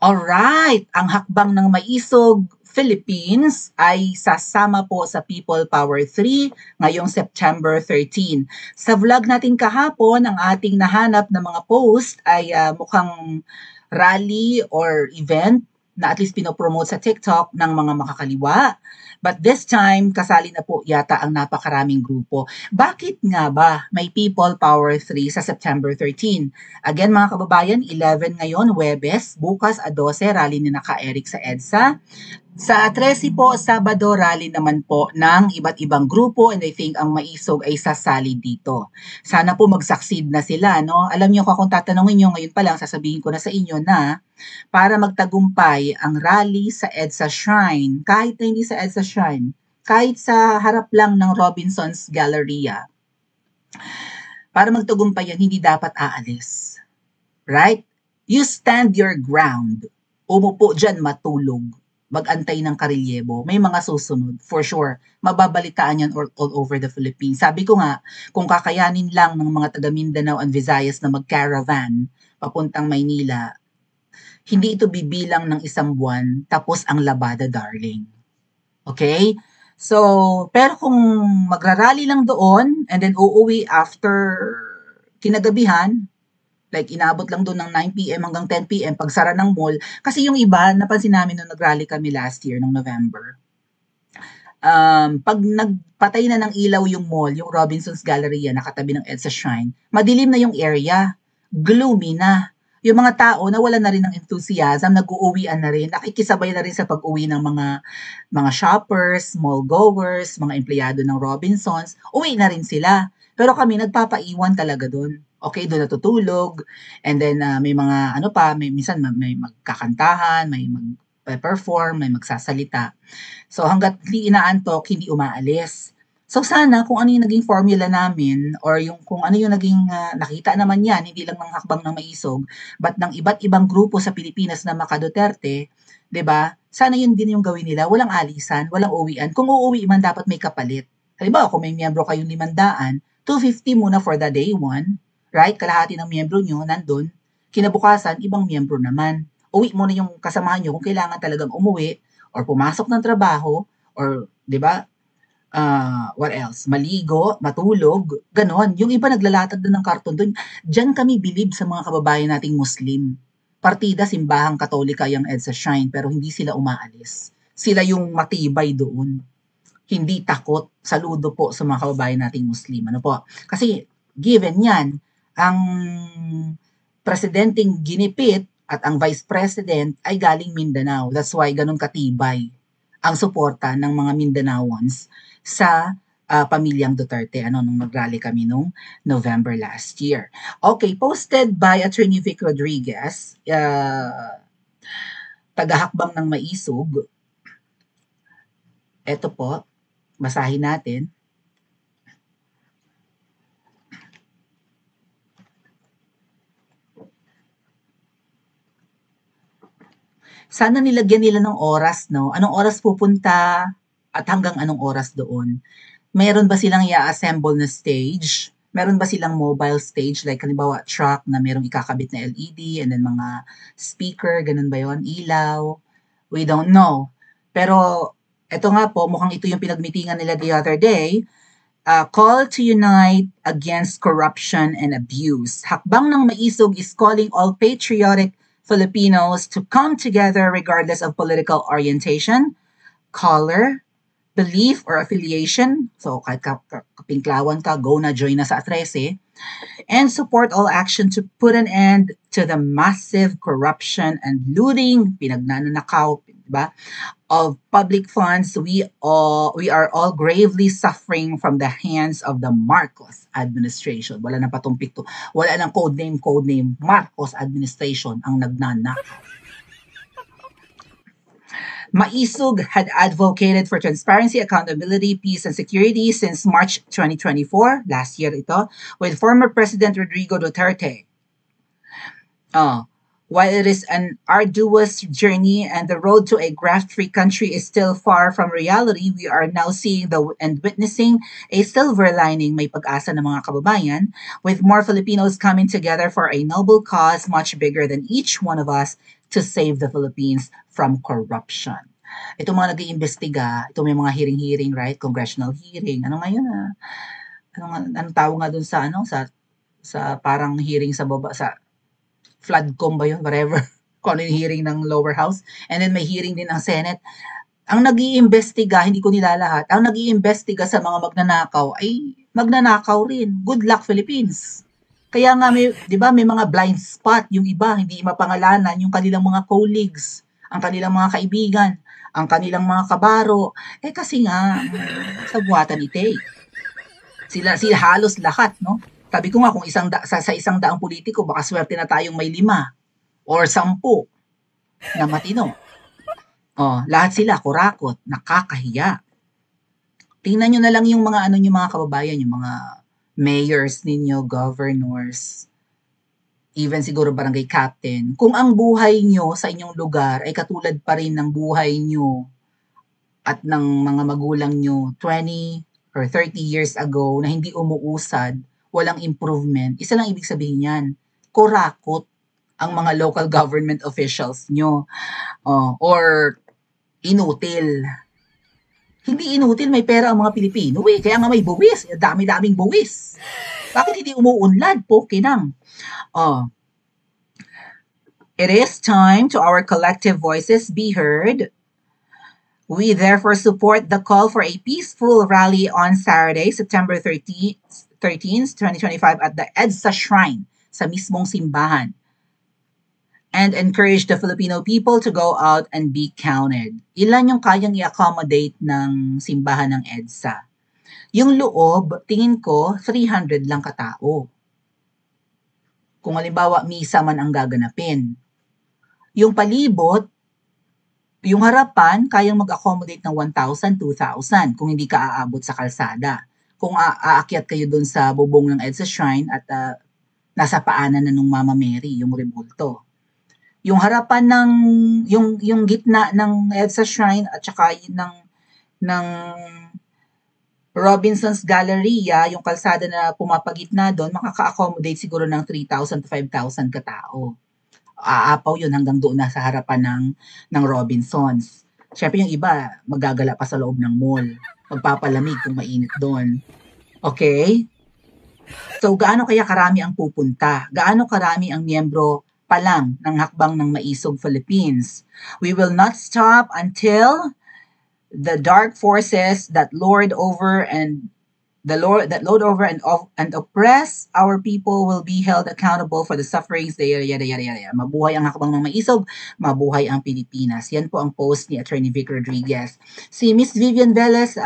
Alright, ang hakbang ng Maisog Philippines ay sasama po sa People Power 3 ngayong September 13. Sa vlog natin kahapon, ang ating nahanap na mga post ay mukhang rally or event na at least pinopromote sa TikTok ng mga makakaliwa. But this time, kasali na po yata ang napakaraming grupo. Bakit nga ba may People Power 3 sa September 13? Again mga kababayan, 11 ngayon, Webes. Bukas, 12, rally ni Naka Eric sa EDSA. Sa 13 po, Sabado, rally naman po ng iba't ibang grupo and I think ang Maisog ay sasali dito. Sana po mag-succeed na sila, no? Alam niyo kung tatanungin niyo ngayon pa lang, sasabihin ko na sa inyo na para magtagumpay ang rally sa EDSA Shrine, kahit na hindi sa EDSA Shrine, kahit sa harap lang ng Robinson's Galleria, para magtagumpay yan, hindi dapat aalis. Right? You stand your ground. Umupo dyan, matulog. Mag-antay ng karilyebo. May mga susunod, for sure. Mababalitaan yan all over the Philippines. Sabi ko nga, kung kakayanin lang ng mga taga Mindanao and Visayas na mag-caravan papuntang Maynila, hindi ito bibilang ng isang buwan, tapos ang labada, darling. Okay? So, pero kung magrarally lang doon, and then uuwi after kinagabihan, like inaabot lang doon ng 9 p.m. hanggang 10 p.m. pagsara ng mall. Kasi yung iba, napansin namin nung nag-rally kami last year, nung November, pag nagpatay na ng ilaw yung mall, yung Robinson's Galleria, nakatabi ng EDSA Shrine, madilim na yung area, gloomy na. Yung mga tao na wala na rin ng enthusiasm, nag-uuwian na rin, nakikisabay na rin sa pag-uwi ng mga shoppers, mall goers, mga empleyado ng Robinsons, uwi na rin sila. Pero kami nagpapaiwan talaga doon. Okay, doon natutulog. And then may mga ano pa, minsan may magkakantahan, may mag-perform, may magsasalita. So hangga't hindi inaantok, hindi umaalis. So sana kung ano yung naging formula namin or yung kung ano yung naging nakita naman yan, hindi lang ng hakbang ng Maisog, but ng iba't ibang grupo sa Pilipinas na maka-Duterte, 'di ba? Sana yun din yung gawin nila, walang alisan, walang uwian. Kung uuwi man dapat may kapalit. Halimbawa, kung may miyembro kayong 500, 250 muna for the day one, right? Kalahati ng miyembro nyo nandun. Kinabukasan, ibang miyembro naman. Uwi muna yung kasamahan nyo kung kailangan talagang umuwi or pumasok ng trabaho or, 'di ba? What else? Maligo, matulog, ganon. Yung iba naglalatag din ng karton doon. Diyan kami bilib sa mga kababayan nating Muslim. Partida, simbahang Katolika yung EDSA Shrine, pero hindi sila umaalis. Sila yung matibay doon. Hindi takot. Saludo po sa mga kababayan nating Muslim. Ano po? Kasi given yan, ang presidenteng ginipit at ang vice president ay galing Mindanao. That's why ganun katibay ang suporta ng mga Mindanaoans sa pamilyang Duterte nung nag-rally kami nung November last year. Okay, posted by Attorney Vic Rodriguez, tagahakbang ng Maisog. Ito po, basahin natin. Sana nilagyan nila ng oras, no? Anong oras pupunta at hanggang anong oras doon? Meron ba silang i-assemble na stage? Meron ba silang mobile stage? Like, halimbawa, truck na merong ikakabit na LED and then mga speaker, ganun ba yon? Ilaw? We don't know. Pero, eto nga po, mukhang ito yung pinagmitingan nila the other day. Call to unite against corruption and abuse. Hakbang ng Maisog is calling all patriotic Filipinos to come together regardless of political orientation, color, belief, or affiliation. So, kahit kapinklawan ka, go na, join na sa 13. And support all action to put an end to the massive corruption and looting, pinagnanakaw, diba, of public funds. We are all gravely suffering from the hands of the Marcos administration. Wala na patumpik to. Wala nang codename. Marcos administration ang nagnanakaw. Maisog had advocated for transparency, accountability, peace, and security since March 2024, last year ito, with former President Rodrigo Duterte. While it is an arduous journey and the road to a graft-free country is still far from reality, we are now seeing and witnessing a silver lining, may pag-asa ng mga kababayan, with more Filipinos coming together for a noble cause much bigger than each one of us to save the Philippines from corruption. Ito mga nag-iimbestiga, ito may mga hearing, right? Congressional hearing. Ano ngayon anong tawag nga dun sa sa parang hearing sa baba, sa floodcom ba yun? Whatever. Kung ano yung hearing ng lower house. And then may hearing din ng Senate. Ang nag-iimbestiga, hindi ko nilalahat, ang nag-iimbestiga sa mga magnanakaw ay magnanakaw rin. Good luck, Philippines. Kaya nga may, 'di ba, may mga blind spot yung iba, hindi mapangalanan yung kanilang mga colleagues, ang kanilang mga kaibigan, ang kanilang mga kabaro. Kasi nga sa buhatan ite. Sila halos lahat, no? Sabi ko nga kung sa isang daang politiko, baka swerte na tayong may 5 or 10 na matino. Lahat sila kurakot, nakakahiya. Tingnan nyo na lang yung mga mga kababayan, yung mga mayors ninyo, governors, even siguro barangay captain. Kung ang buhay nyo sa inyong lugar ay katulad pa rin ng buhay nyo at ng mga magulang nyo 20 or 30 years ago na hindi umuusad, walang improvement, isa lang ibig sabihin yan, kurakot ang mga local government officials nyo. Or inutil. Hindi inutil, may pera ang mga Pilipino kaya nga may buwis, dami-daming buwis. Bakit hindi umuunlad? Pokinang. It is time to our collective voices be heard. We therefore support the call for a peaceful rally on Saturday, September 13th, 2025 at the EDSA Shrine sa mismong simbahan, and encourage the Filipino people to go out and be counted. Ilan yung kayang i-accommodate ng simbahan ng EDSA? Yung loob, tingin ko, 300 lang katao. Kung halimbawa, misa man ang gaganapin. Yung palibot, yung harapan, kayang mag-accommodate ng 1,000, 2,000 kung hindi ka aabot sa kalsada. Kung aakyat kayo dun sa bubong ng EDSA Shrine at nasa paanan na nung Mama Mary, yung rebulto. Yung harapan ng yung gitna ng EDSA Shrine at saka ng Robinson's Galleria, yung kalsada na pumapagitna doon, makaka-accommodate siguro ng 3,000 to 5,000 katao. Aapaw yun hanggang doon na sa harapan ng Robinson's. Syempre yung iba, magagala pa sa loob ng mall. Magpapalamig kung mainit doon. Okay? So, gaano kaya karami ang pupunta? Gaano karami ang miyembro pa lang ng Hakbang ng Maisog Philippines? We will not stop until the dark forces that lord over and oppress our people will be held accountable for the sufferings. Mabuhay ang Hakbang ng Maisog, mabuhay ang Pilipinas. Yan po ang post ni Attorney Vic Rodriguez. Si Miss Vivian Velez,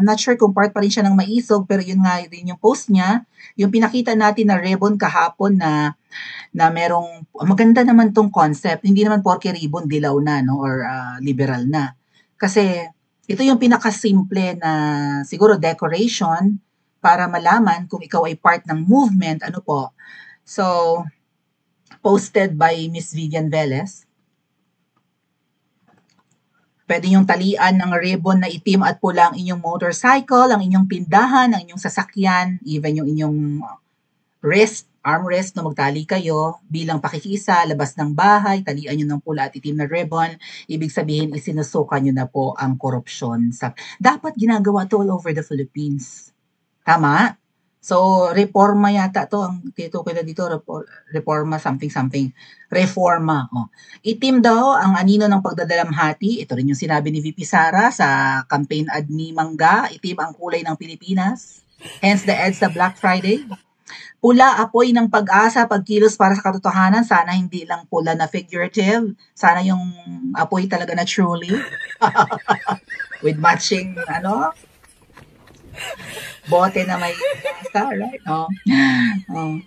not sure kung part pa rin siya ng Maisog, pero yun nga rin yung post niya. Yung pinakita natin na ribbon kahapon na merong, maganda naman tong concept. Hindi naman porke ribbon, dilaw na, no? Or liberal na. Kasi ito yung pinakasimple na siguro decoration para malaman kung ikaw ay part ng movement, ano po. So, posted by Miss Vivian Velez. Pwede yung talian ng ribbon na itim at pula ang inyong motorcycle, ang inyong tindahan, ang inyong sasakyan, even yung inyong armrest na magtali kayo bilang pakikisa, labas ng bahay, talian nyo ng pula at itim na ribbon. Ibig sabihin, isinusuka nyo na po ang korupsyon. Dapat ginagawa to all over the Philippines. Tama? So, reforma yata to. Ang titukoy na dito, reforma something. Reforma. Itim daw ang anino ng pagdadalamhati. Ito rin yung sinabi ni VP Sara sa campaign ad ni Mangga. Itim ang kulay ng Pilipinas. Hence the EDSA Black Friday. Pula, apoy ng pag-asa, pagkilos para sa katotohanan. Sana hindi lang pula na figurative. Sana yung apoy talaga na truly. With matching, bote na may gasa, right?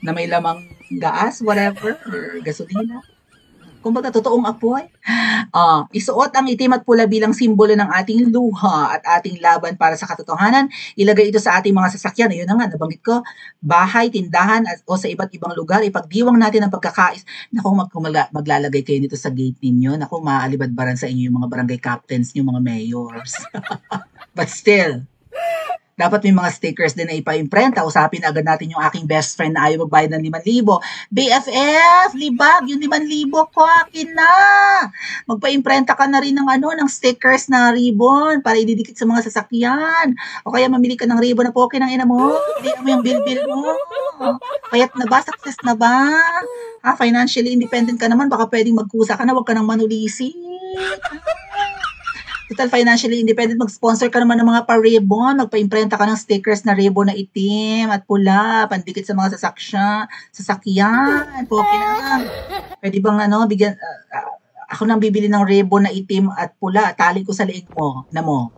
Na may lamang gas, whatever, or gasolina. Kumbaga, totoong apoy. Isuot ang itim at pula bilang simbolo ng ating luha at ating laban para sa katotohanan. Ilagay ito sa ating mga sasakyan. Ayun na nga, nabanggit ko, bahay, tindahan, o sa iba't ibang lugar. Ipagdiwang natin ang pagkakais. Naku, maglalagay kayo nito sa gate ninyo. Naku, maaalibadbaran sa inyo yung mga barangay captains, yung mga mayors. But still, Dapat may mga stickers din na ipa-imprenta. Usapin agad natin yung aking best friend na ayaw magbayad ng 5,000. BFF, libag, yung 5,000 ko, akin na. Magpa-imprenta ka na rin ng ng stickers na ribbon para ididikit sa mga sasakyan. O kaya mamili ka ng ribbon na poke ng ina mo. Hindi mo yung bill-bill mo. Payat na ba? Success na ba? Financially independent ka naman, baka pwedeng magkusa ka na, wag ka nang manulisit. Total financially independent, mag-sponsor ka naman ng mga pa-ribbon, magpa-imprenta ka ng stickers na ribbon na itim at pula, pandikit sa mga sasakyan. Okay na. Pwede bang bigyan, ako nang bibili ng ribbon na itim at pula, tali ko sa leeg mo, na mo.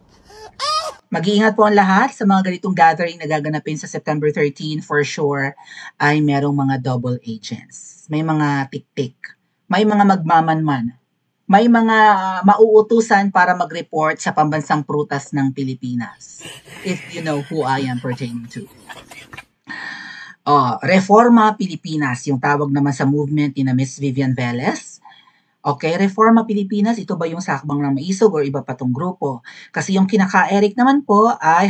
Mag-iingat po ang lahat sa mga ganitong gathering na gaganapin sa September 13 for sure ay merong mga double agents. May mga tik-tik, may mga magmamanman, may mga mauutusan para mag-report sa pambansang prutas ng Pilipinas. If you know who I am pertaining to. Reforma Pilipinas, yung tawag naman sa movement ni na Miss Vivian Velez. Okay, Reforma Pilipinas, ito ba yung sakbang ng maisog or iba pa tong grupo? Kasi yung kinaka-Eric naman po ay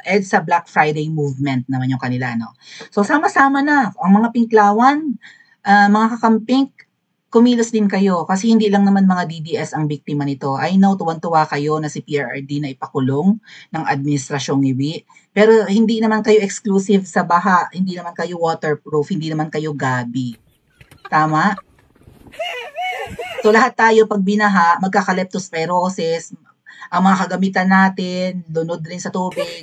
EDSA Black Friday movement naman yung kanila, no? So sama-sama na, ang mga pinklawan, mga kakamping, kumilos din kayo kasi hindi lang naman mga DDS ang biktima nito. I know tuwan-tuwa kayo na si PRRD na ipakulong ng administrasyong ngiwi. Pero hindi naman kayo exclusive sa baha, hindi naman kayo waterproof, hindi naman kayo gabi. Tama? So lahat tayo pag binaha, magka-leptospirosis, ang mga kagamitan natin, lunod rin sa tubig,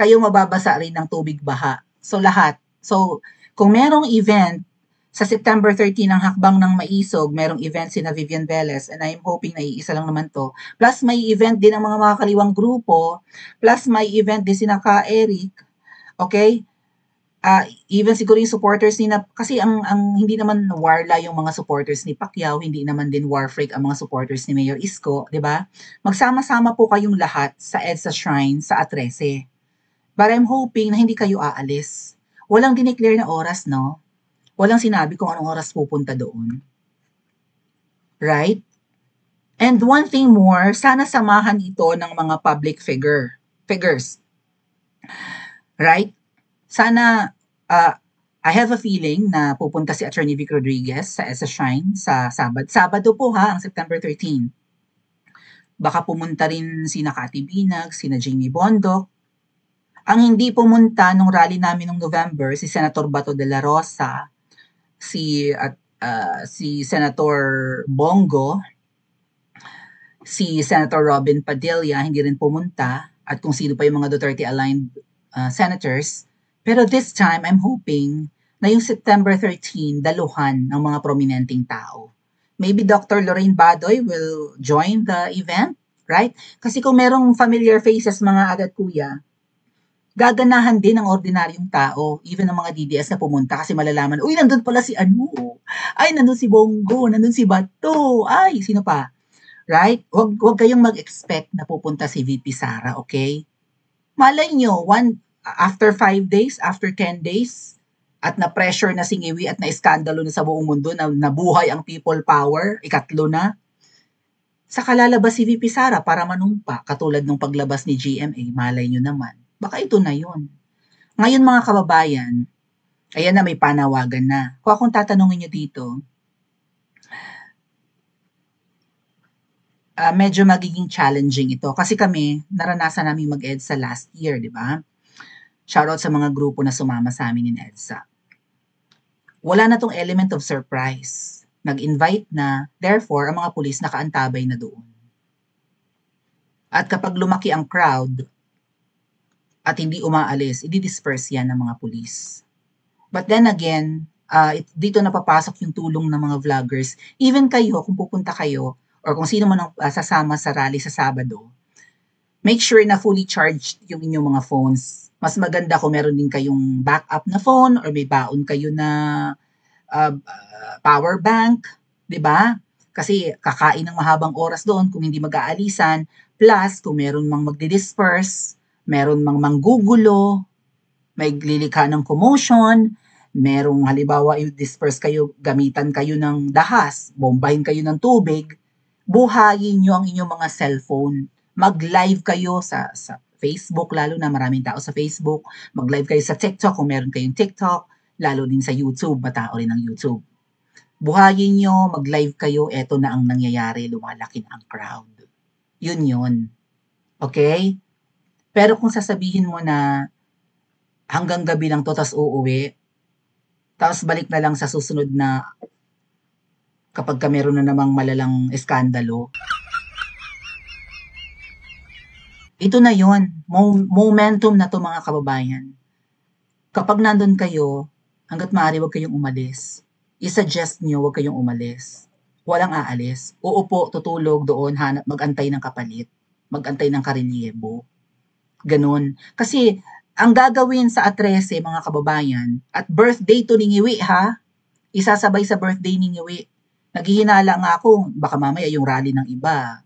kayo mababasa rin ng tubig baha. So lahat. So kung merong event sa September 13 ang hakbang ng maisog, merong event si na Vivian Velez and I'm hoping na iisa lang naman to. Plus may event din ang mga makakaliwang grupo, plus may event din si na Eric. Okay? Even siguro yung supporters ni kasi ang hindi naman warla yung mga supporters ni Pacquiao, hindi naman din war freak ang mga supporters ni Mayor Isko, 'di ba? Magsama-sama po kayong lahat sa EDSA Shrine sa A13. But I'm hoping na hindi kayo aalis. Walang dineclare na oras, no? Walang sinabi kung anong oras pupunta doon. Right? And one thing more, sana samahan ito ng mga public figures. Right? Sana, I have a feeling na pupunta si Attorney Vic Rodriguez sa EDSA Shrine sa Sabado po ha, ang September 13. Baka pumunta rin si Cathy Binag, si Jamie Bondoc. Ang hindi pumunta nung rally namin nung November, si Senator Bato de la Rosa, si Senator Bongo, si Senator Robin Padilla, hindi rin pumunta, at kung sino pa yung mga Duterte-aligned senators. Pero this time, I'm hoping na yung September 13, daluhan ng mga prominenteng tao. Maybe Dr. Lorraine Badoy will join the event, right? Kasi kung merong familiar faces mga agad kuya, gaganahan din ng ordinaryong tao, even ng mga DDS na pumunta kasi malalaman, uy, nandun pala si ay, nandun si Bongo, nandun si Bato, ay, sino pa? Right? Huwag kayong mag-expect na pupunta si VP Sara, okay? Malay nyo, after 5 days, after 10 days, at na-pressure na si Ngiwi at na-iskandalo na sa buong mundo na nabuhay ang people power, ikatlo na, saka lalabas si VP Sara para manumpa, katulad ng paglabas ni GMA, malay nyo naman. Baka ito na yun. Ngayon mga kababayan, ayan na may panawagan na. Kung akong tatanungin nyo dito, medyo magiging challenging ito. Kasi kami, naranasan namin mag-EDSA last year, di ba? Shoutout sa mga grupo na sumama sa amin in EDSA. Wala na tong element of surprise. Nag-invite na, therefore, ang mga pulis nakaantabay na doon. At kapag lumaki ang crowd, at hindi umaalis, i-disperse yan ng mga pulis. But then again, dito napapasok yung tulong ng mga vloggers. Even kayo, kung pupunta kayo, or kung sino man ang sasama sa rally sa Sabado, make sure na fully charged yung inyong mga phones. Mas maganda kung meron din kayong backup na phone, or may baon kayo na power bank, di ba? Kasi kakain ng mahabang oras doon kung hindi mag-aalisan. Plus, kung meron mang magdi-disperse, meron mang manggugulo, may lilikha ng commotion, merong halimbawa i-disperse kayo, gamitan kayo ng dahas, bombahin kayo ng tubig, buhayin nyo ang inyong mga cellphone. Mag-live kayo sa Facebook, lalo na maraming tao sa Facebook. Mag-live kayo sa TikTok kung meron kayong TikTok, lalo din sa YouTube, matao rin ang YouTube. Buhayin nyo, mag-live kayo, eto na ang nangyayari, lumalaki na ang crowd. Yun. Okay? Pero kung sasabihin mo na hanggang gabi lang to, tas uuwi, tapos balik na lang sa susunod na kapag ka meron na namang malalang eskandalo, ito na yon, momentum na to mga kababayan. Kapag nandun kayo, hanggat maaari huwag kayong umalis. I-suggest nyo huwag kayong umalis. Walang aalis. Uupo, tutulog doon, mag-antay ng kapalit. Mag-antay ng karelyebo. Ganon. Kasi ang gagawin sa A13, mga kababayan, at birthday to ni Ngiwi ha, isasabay sa birthday ni Ngiwi. Naghihinala nga ako, baka mamaya yung rally ng iba,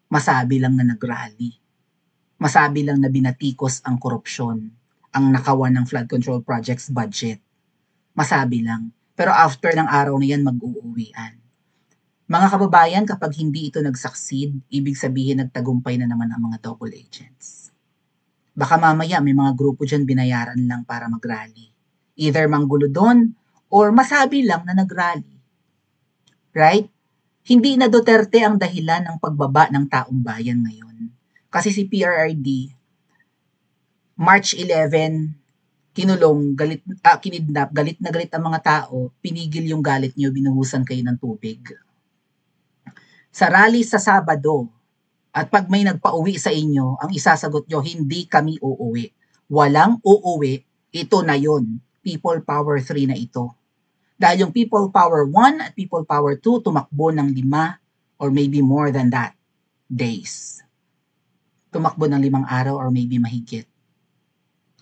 masabi lang na nag-rally. Masabi lang na binatikos ang korupsyon, ang nakawan ng flood control projects budget. Masabi lang. Pero after ng araw na yan, mag-uuwian. Mga kababayan, kapag hindi ito nag-succeed, ibig sabihin nagtagumpay na naman ang mga double agents. Baka mamaya may mga grupo dyan binayaran lang para mag-rally. Either manggulo doon, or masabi lang na nag-rally. Right? Hindi na Duterte ang dahilan ng pagbaba ng taong bayan ngayon. Kasi si PRRD, March 11, kinulong, kinidnap, galit na galit ang mga tao, pinigil yung galit nyo, binuhusan kayo ng tubig. Sa rally sa Sabado, at pag may nagpa-uwi sa inyo, ang isasagot nyo, hindi kami uuwi. Walang uuwi, ito na yon. People Power 3 na ito. Dahil yung People Power 1 at People Power 2 tumakbo ng 5 or maybe more than that days. Tumakbo ng 5 araw or maybe mahigit.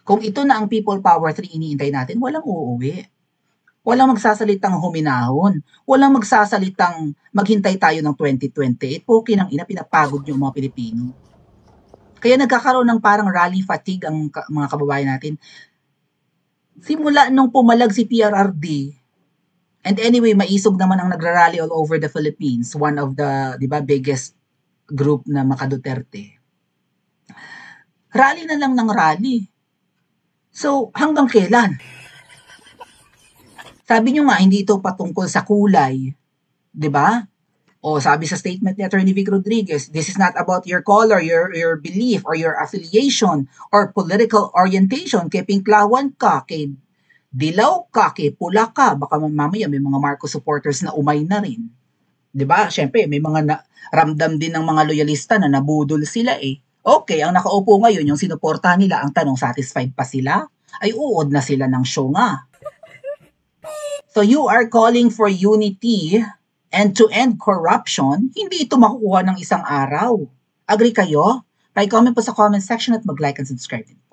Kung ito na ang People Power 3 iniintay natin, walang uuwi. Walang magsasalitang huminahon. Walang magsasalitang maghintay tayo ng 2028. Okay nang ina, pinapagod yung mga Pilipino. Kaya nagkakaroon ng parang rally fatigue ang mga kababayan natin. Simula nung pumalag si PRRD, and anyway, maisog naman ang nagrarally all over the Philippines, one of the, di ba, biggest group na Maka-Duterte. Rally na lang ng rally. So, hanggang kailan? Sabi nyo nga, hindi ito patungkol sa kulay. Diba? O sabi sa statement ni Atty. Vic Rodriguez, this is not about your color, your belief, or your affiliation, or political orientation. Kay pinklawan ka, kay dilaw ka, kay pula ka. Baka mamaya may mga Marcos supporters na umay na rin. Diba? Siyempre, may mga ramdam din ng mga loyalista na nabudol sila eh. Okay, ang nakaupo ngayon, yung sinuportahan nila, ang tanong, satisfied pa sila? Ay uod na sila ng show nga. So you are calling for unity and to end corruption, hindi ito makukuha ng isang araw. Agree kayo? Pa-comment po sa comment section at mag-like and subscribe din po.